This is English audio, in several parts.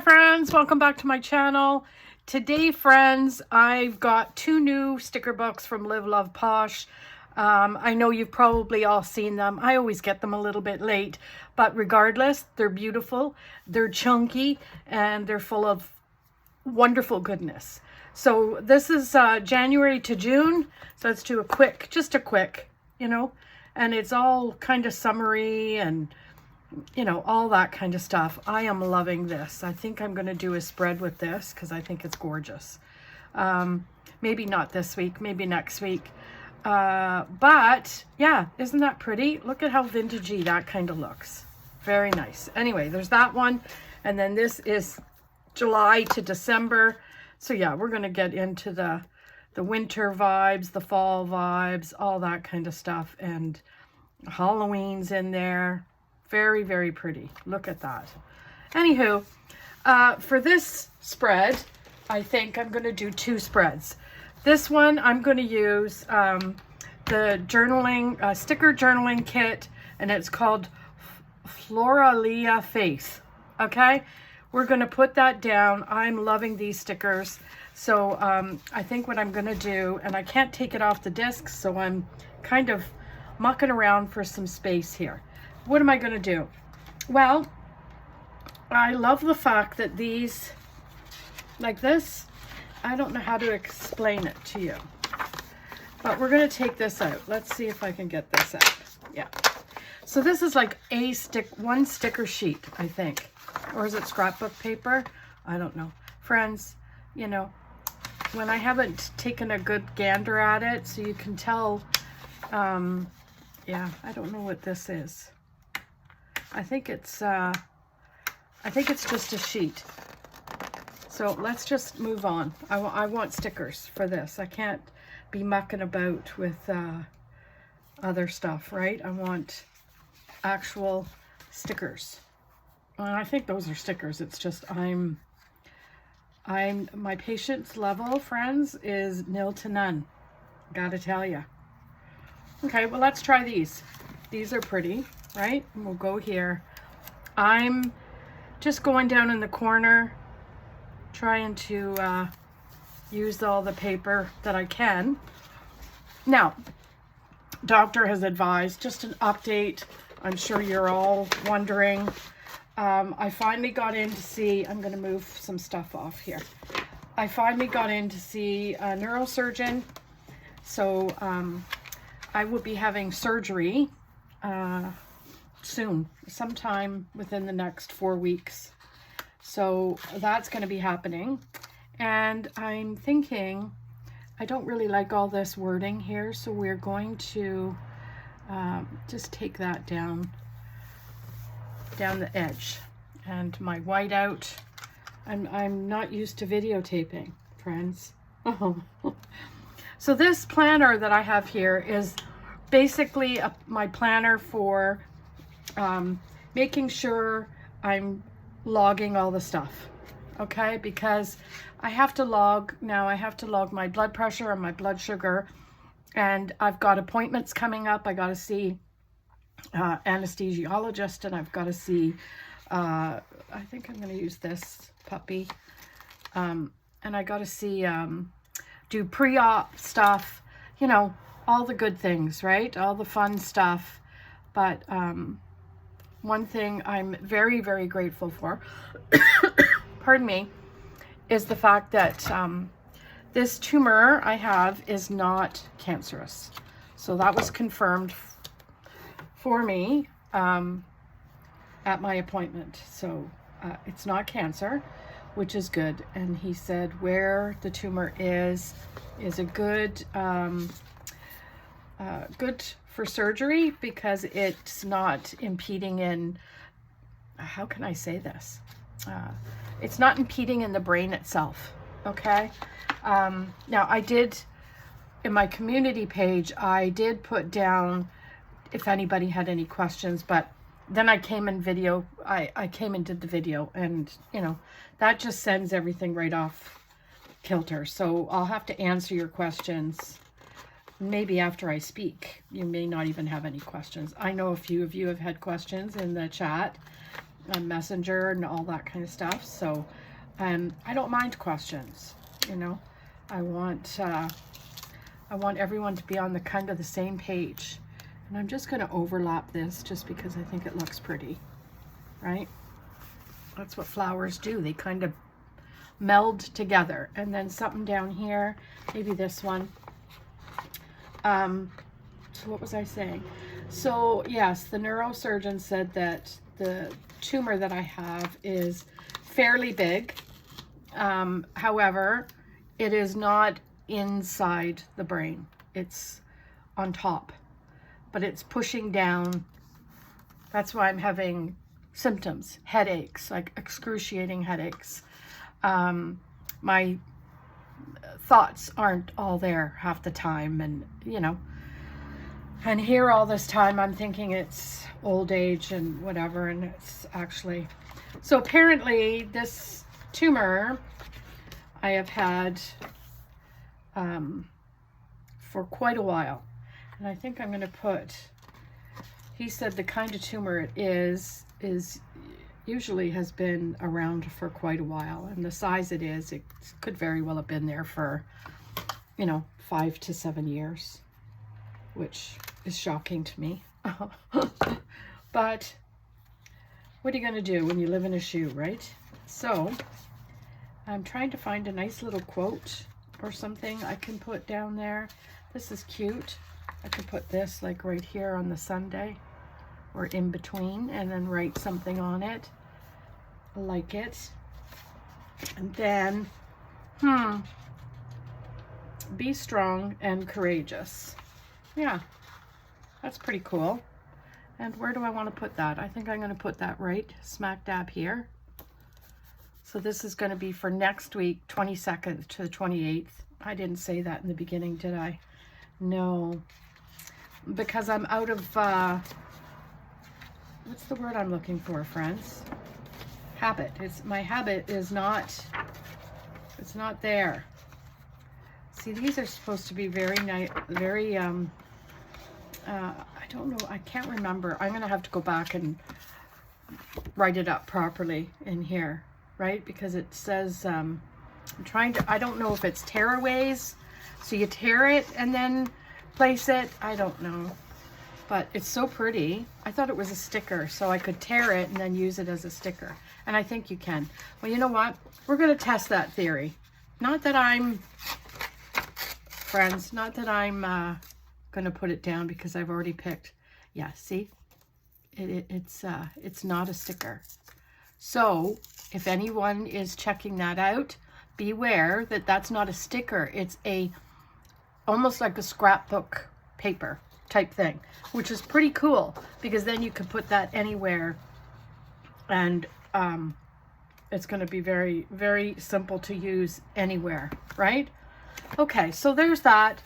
friends, welcome back to my channel. Today, friends, I've got 2 new sticker books from Live Love Posh. I know you've probably all seen them. I always get them a little bit late, but regardless, they're beautiful, they're chunky, and they're full of wonderful goodness. So this is January to June, so let's do just a quick, and it's all kind of summery and all that kind of stuff. I am loving this. I think I'm going to do a spread with this because I think it's gorgeous. Maybe not this week, maybe next week. But yeah, isn't that pretty? Look at how vintagey that kind of looks. Very nice. Anyway, there's that one. And then this is July to December. So yeah, we're going to get into the winter vibes, the fall vibes, all that kind of stuff. And Halloween's in there. Very, very pretty. Look at that. Anywho, for this spread, I think I'm going to do 2 spreads. This one, I'm going to use the journaling, sticker journaling kit, and it's called Floralia Faith. Okay? We're going to put that down. I'm loving these stickers. So I think what I'm going to do, and I can't take it off the disc, so I'm kind of mucking around for some space here. What am I going to do? Well, I love the fact that these, like this, I don't know how to explain it to you. But we're going to take this out. Let's see if I can get this out. Yeah. So this is like one sticker sheet, I think. Or is it scrapbook paper? I don't know. Friends, when I haven't taken a good gander at it, so you can tell, yeah, I don't know what this is. I think it's just a sheet. So let's just move on. I want stickers for this. I can't be mucking about with other stuff, right? I want actual stickers. Well, I think those are stickers. It's just my patience level, friends, is nil to none. Gotta tell you. Okay, well, let's try these. These are pretty, right? And we'll go here. I'm just going down in the corner, trying to use all the paper that I can. Now, doctor has advised, just an update. I'm sure you're all wondering. I finally got in to see, I'm going to move some stuff off here. I finally got in to see a neurosurgeon. So I will be having surgery soon, sometime within the next 4 weeks. So that's going to be happening. And I'm thinking, I don't really like all this wording here, so we're going to just take that down the edge. And my whiteout, I'm not used to videotaping, friends. So this planner that I have here is basically my planner for making sure I'm logging all the stuff, okay? Because I have to log my blood pressure and my blood sugar, and I've got appointments coming up. I got to see anesthesiologist, and I've got to see I think I'm going to use this puppy, and I got to see do pre-op stuff, all the good things, right? All the fun stuff. But one thing I'm very, very grateful for, pardon me, is the fact that this tumor I have is not cancerous. So that was confirmed for me at my appointment. So it's not cancer, which is good. And he said where the tumor is a good good for surgery, because it's not impeding in, how can I say this? It's not impeding in the brain itself, okay? Now I did, in my community page, I did put down if anybody had any questions, but then I came and I came and did the video, and that just sends everything right off kilter. So I'll have to answer your questions maybe after I speak. You may not even have any questions. I know a few of you have had questions in the chat, Messenger and all that kind of stuff. So I don't mind questions, you know. I want everyone to be on the kind of the same page. And I'm just going to overlap this just because I think it looks pretty, right? That's what flowers do. They kind of meld together. And then something down here, maybe this one. So what was I saying? So yes, the neurosurgeon said that the tumor that I have is fairly big. However, it is not inside the brain. It's on top, but it's pushing down. That's why I'm having symptoms, headaches, like excruciating headaches. My thoughts aren't all there half the time, and you know, and here all this time I'm thinking it's old age and whatever, and it's actually, so apparently this tumor I have had for quite a while. And I think I'm going to put, he said the kind of tumor it is usually has been around for quite a while. And the size it is, it could very well have been there for, you know, 5 to 7 years, which is shocking to me. But what are you going to do when you live in a shoe, right? So I'm trying to find a nice little quote or something I can put down there. This is cute. I could put this like right here on the Sunday or in between, and then write something on it. I like it. And then, be strong and courageous. Yeah, that's pretty cool. And where do I want to put that? I think I'm going to put that right smack dab here. So this is going to be for next week, 22nd to the 28th. I didn't say that in the beginning, did I? No. Because I'm out of, what's the word I'm looking for, friends? Habit. My habit is not, it's not there. See, these are supposed to be very nice, very, I don't know, I can't remember. I'm going to have to go back and write it up properly in here. Right? Because it says, I'm trying to, I don't know if it's tearaways. So you tear it and then place it. I don't know. But it's so pretty. I thought it was a sticker, so I could tear it and then use it as a sticker. And I think you can. Well, you know what? We're going to test that theory. Not that I'm, friends, not that I'm going to put it down because I've already picked. Yeah, see? It's not a sticker. So if anyone is checking that out, beware that that's not a sticker. It's almost like a scrapbook paper type thing, which is pretty cool because then you can put that anywhere, and it's going to be very, very simple to use anywhere, right? Okay, so there's that.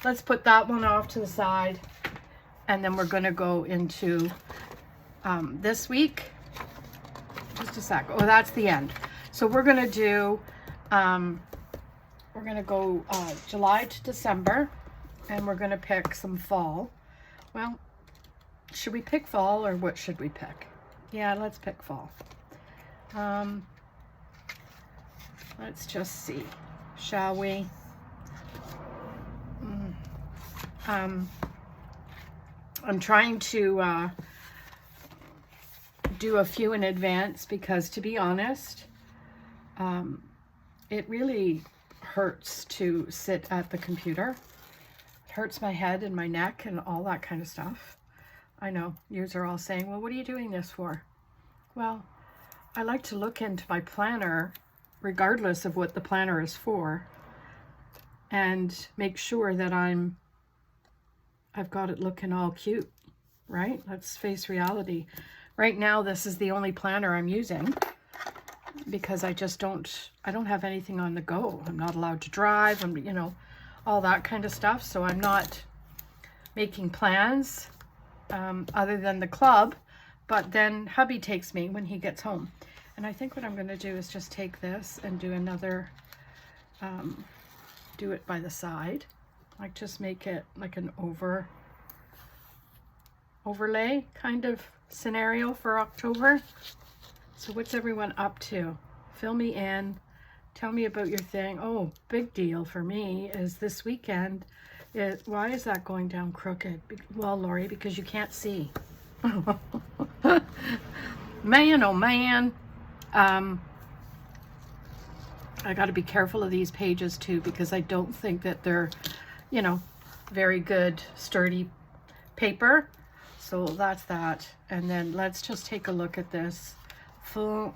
Let's put that one off to the side, and then we're going to go into this week. Just a sec. Oh, that's the end. So we're going to do, we're going to go July to December, and we're going to pick some fall. Well, should we pick fall, or what should we pick? Yeah, let's pick fall. Let's just see, shall we? I'm trying to do a few in advance because, to be honest, it really hurts to sit at the computer. It hurts my head and my neck and all that kind of stuff. I know yous are all saying, well, what are you doing this for? Well, I like to look into my planner regardless of what the planner is for, and make sure that I've got it looking all cute, right? Let's face reality. Right now, this is the only planner I'm using because I don't have anything on the go. I'm not allowed to drive, you know, all that kind of stuff. So I'm not making plans other than the club, but then hubby takes me when he gets home. And I think what I'm going to do is just take this and do another, do it by the side. Like just make it like an overlay kind of scenario for October. So what's everyone up to? Fill me in. Tell me about your thing. Oh, big deal for me is this weekend. Why is that going down crooked? Well, Lori, because you can't see. Man, oh man. I got to be careful of these pages too, because I don't think that they're, you know, very good, sturdy paper. So that's that. And then let's just take a look at this. Full,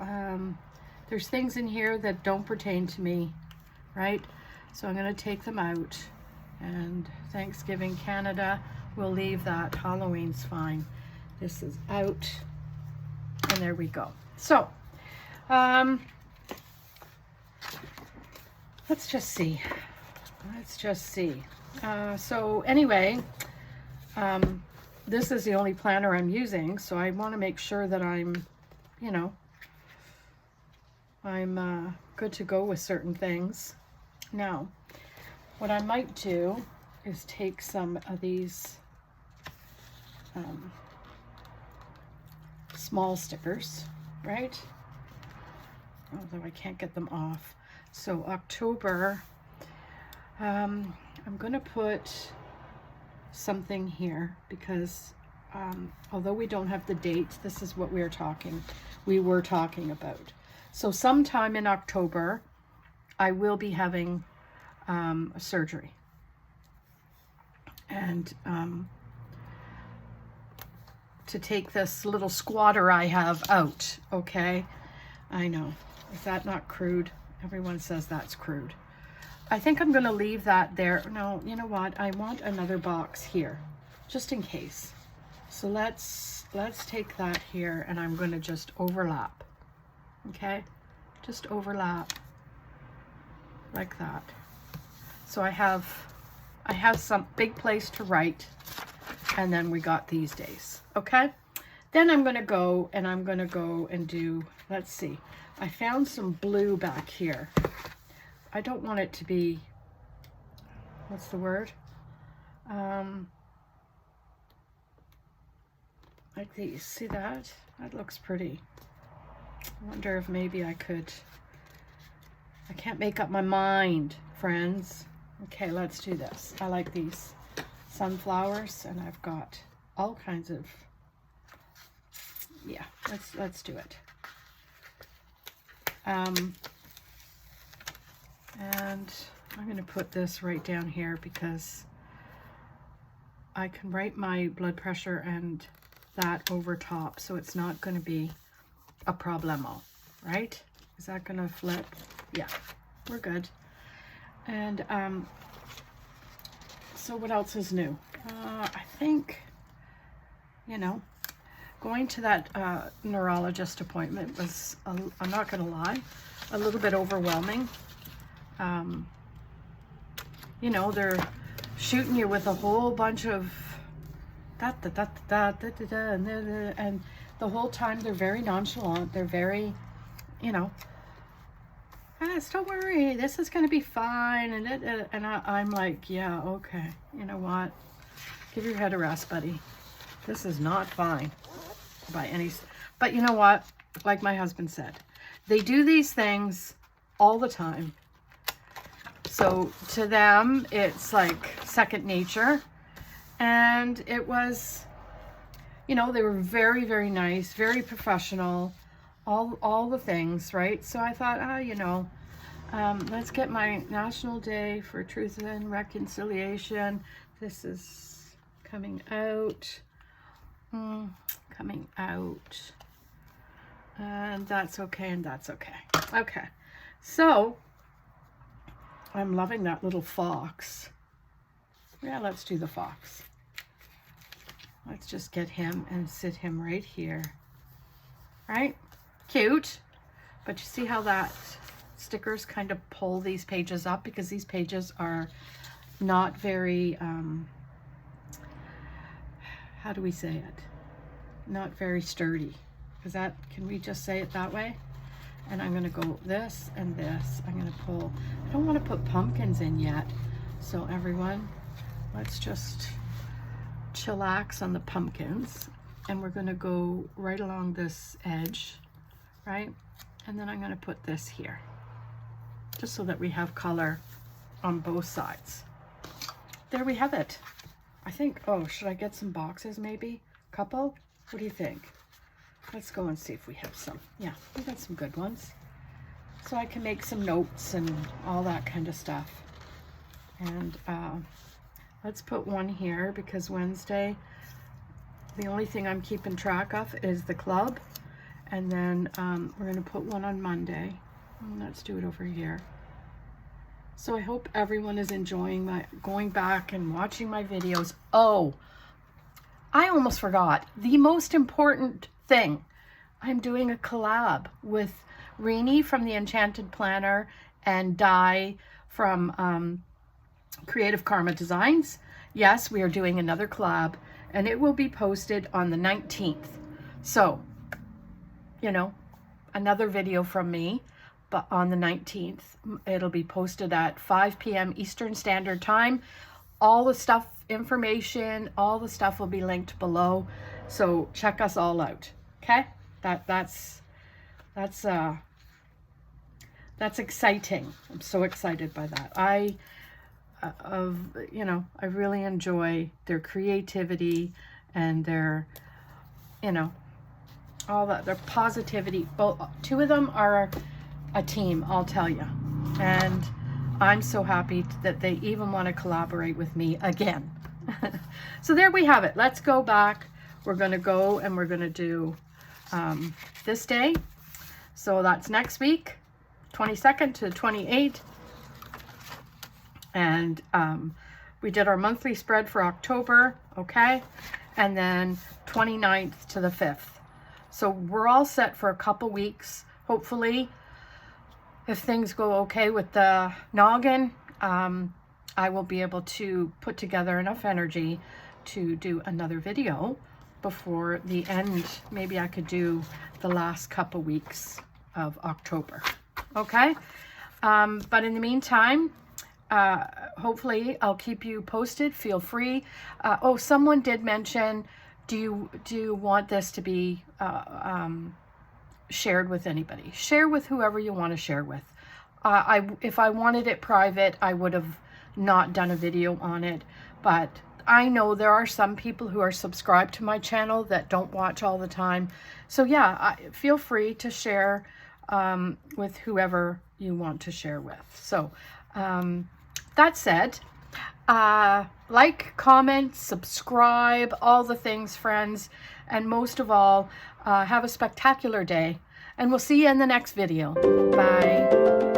there's things in here that don't pertain to me, right? So I'm going to take them out. And Thanksgiving Canada, we'll leave that. Halloween's fine. This is out. And there we go. So, let's just see. Let's just see. So anyway, this is the only planner I'm using, so I want to make sure that I'm, you know, I'm good to go with certain things. Now, what I might do is take some of these small stickers, right? Although I can't get them off. So October, I'm going to put something here because although we don't have the dates, this is what we were talking about. So sometime in October, I will be having a surgery. And to take this little squatter I have out, okay? I know. Is that not crude? Everyone says that's crude. I think I'm going to leave that there. No, you know what? I want another box here, just in case. So let's take that here, and I'm going to just overlap. Okay? Just overlap like that. So I have some big place to write, and then we got these days. Okay? Then I'm going to go and do, let's see. I found some blue back here. I don't want it to be, what's the word? Like these. See that? That looks pretty. I wonder if maybe I can't make up my mind, friends. Okay, let's do this. I like these sunflowers, and I've got all kinds of, yeah, let's do it. And I'm going to put this right down here because I can write my blood pressure and that over top, so it's not going to be a problemo, right? Is that going to flip? Yeah, we're good. And so what else is new? I think, you know, going to that neurologist appointment was, I'm not going to lie, a little bit overwhelming. You know, they're shooting you with a whole bunch of and the whole time they're very nonchalant. They're very, you know, don't worry, this is going to be fine. And I'm like, yeah, okay. You know what? Give your head a rest, buddy. This is not fine by any. But you know what? Like my husband said, they do these things all the time. So to them, it's like second nature. And it was, you know, they were very, very nice, very professional, all the things, right? So I thought, you know, let's get my National Day for Truth and Reconciliation. This is coming out, and that's okay, and that's okay. Okay, so I'm loving that little fox. Yeah, let's do the fox. Let's just get him and sit him right here. Right? Cute. But you see how that stickers kind of pull these pages up, because these pages are not very, how do we say it? Not very sturdy. Is that, can we just say it that way? And I'm going to go this and this. I'm going to pull, I don't want to put pumpkins in yet. So everyone, let's just chillax on the pumpkins, and we're going to go right along this edge, right? And then I'm going to put this here, just so that we have color on both sides. There we have it. I think, oh, should I get some boxes maybe? Couple? What do you think? Let's go and see if we have some. Yeah, we got some good ones. So I can make some notes and all that kind of stuff. And let's put one here, because Wednesday, the only thing I'm keeping track of is the club. And then we're going to put one on Monday. Let's do it over here. So I hope everyone is enjoying my going back and watching my videos. Oh, I almost forgot. The most important thing, I'm doing a collab with Renee from the Enchanted Planner and Di from Creative Karma Designs. Yes, we are doing another collab, and it will be posted on the 19th. So, you know, another video from me, but on the 19th. It'll be posted at 5 p.m. Eastern Standard Time. All the stuff, information, all the stuff will be linked below. So check us all out. Okay? That's exciting. I'm so excited by that. I really enjoy their creativity and their, all that, their positivity. Both, two of them are a team, I'll tell you. And I'm so happy that they even want to collaborate with me again. So there we have it. Let's go back. We're going to go and we're going to do this day. So that's next week, 22nd to 28th. And we did our monthly spread for October, okay? And then 29th to the 5th. So we're all set for a couple weeks, hopefully. If things go okay with the noggin, I will be able to put together enough energy to do another video before the end. Maybe I could do the last couple weeks of October, okay? But in the meantime, hopefully I'll keep you posted. Feel free. Oh, someone did mention, do you want this to be shared with anybody? Share with whoever you want to share with. If I wanted it private, I would have not done a video on it, but I know there are some people who are subscribed to my channel that don't watch all the time. So yeah, feel free to share with whoever you want to share with. So that said, like, comment, subscribe, all the things, friends, and most of all, have a spectacular day, and we'll see you in the next video. Bye.